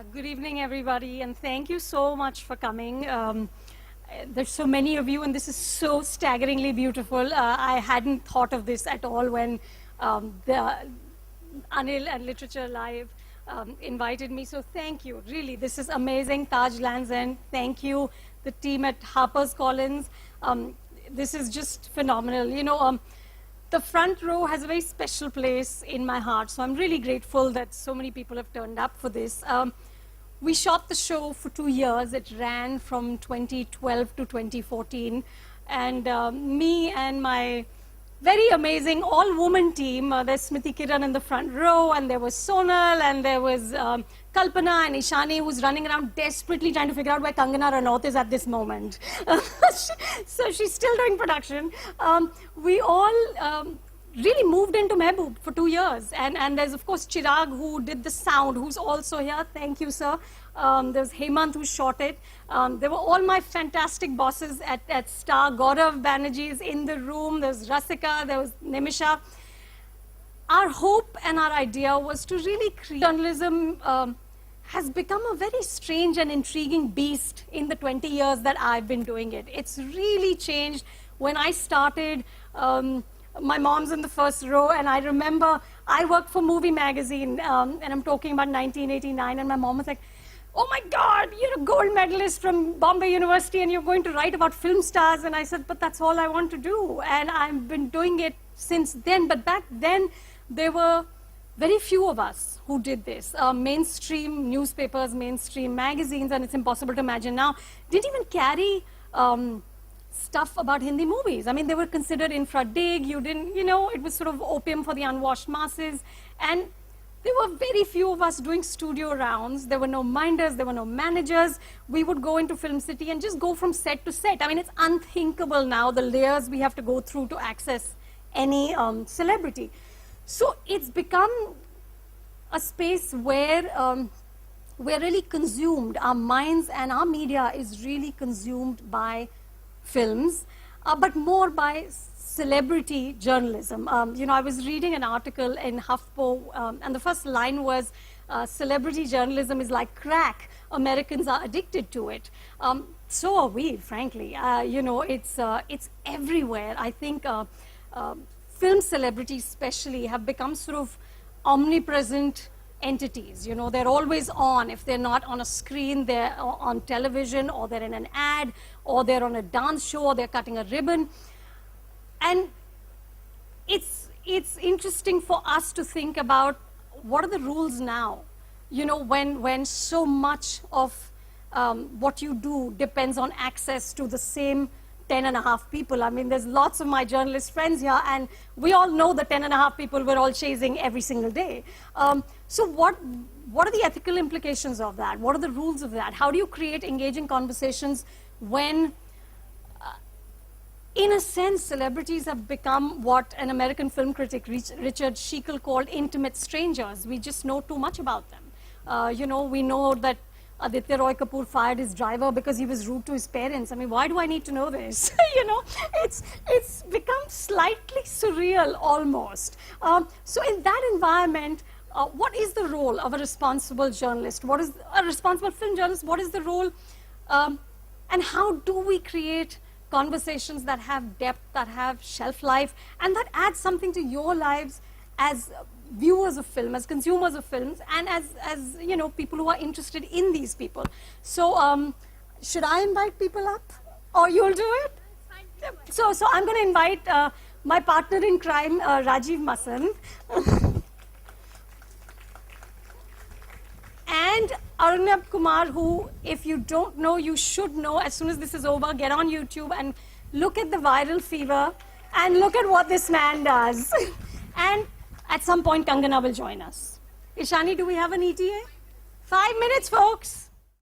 Good evening, everybody, and thank you so much for coming. There's so many of you, and this is so staggeringly beautiful. I hadn't thought of this at all when the Anil and Literature Live invited me, so thank you. Really, this is amazing. Taj Lands End, thank you. The team at HarperCollins, this is just phenomenal. You know, the front row has a very special place in my heart, so I'm really grateful that so many people have turned up for this. We shot the show for 2 years. It ran from 2012 to 2014, and me and my very amazing all-woman team, there's Smriti Kiran in the front row, and there was Sonal, and there was Kalpana and Ishani, who's running around desperately trying to figure out where Kangna Ranaut is at this moment. So she's still doing production. We all really moved into Mehboob for 2 years. And there's, of course, Chirag, who did the sound, who's also here. Thank you, sir. There's Hemant, who shot it. There were all my fantastic bosses at Star. Gaurav Banerjee is in the room. There's Rasika. There was Nimisha. Our hope and our idea was to really create journalism. Has become a very strange and intriguing beast in the 20 years that I've been doing it. It's really changed. When I started, my mom's in the first row, and I remember I worked for Movie Magazine, and I'm talking about 1989, and my mom was like, oh my God, you're a gold medalist from Bombay University, and you're going to write about film stars. And I said, but that's all I want to do. And I've been doing it since then. But back then, there were very few of us who did this. Mainstream newspapers, mainstream magazines, and it's impossible to imagine now, didn't even carry stuff about Hindi movies. I mean, they were considered infra-dig. You didn't, you know, it was sort of opium for the unwashed masses. And there were very few of us doing studio rounds. There were no minders, there were no managers. We would go into Film City and just go from set to set. I mean, it's unthinkable now, the layers we have to go through to access any celebrity. So it's become a space where we're really consumed. Our minds and our media is really consumed by films, but more by celebrity journalism. You know, I was reading an article in HuffPo, and the first line was, celebrity journalism is like crack. Americans are addicted to it. So are we, frankly. You know, it's everywhere. I think film celebrities especially have become sort of omnipresent entities. You know, they're always on. If they're not on a screen, they're on television, or they're in an ad, or they're on a dance show, or they're cutting a ribbon. And it's interesting for us to think about what are the rules now, you know, when so much of what you do depends on access to the same 10.5 people. I mean, there's lots of my journalist friends here, and we all know the 10.5 people we're all chasing every single day. So what are the ethical implications of that? What are the rules of that? How do you create engaging conversations when, in a sense, celebrities have become what an American film critic, Richard Schickel, called intimate strangers? We just know too much about them. You know, we know that Aditya Roy Kapoor fired his driver because he was rude to his parents. I mean, why do I need to know this? You know, it's become slightly surreal almost. So in that environment, what is the role of a responsible journalist? What is a responsible film journalist? What is the role? And how do we create conversations that have depth, that have shelf life, and that add something to your lives as viewers of film, as consumers of films, and as you know, people who are interested in these people. So should I invite people up, or you'll do it? So I'm going to invite my partner in crime, Rajeev Masand, and Arunabh Kumar, who, if you don't know, you should know. As soon as this is over, get on YouTube and look at the viral fever and look at what this man does. And at some point, Kangna will join us. Ishani, do we have an ETA? 5 minutes, folks.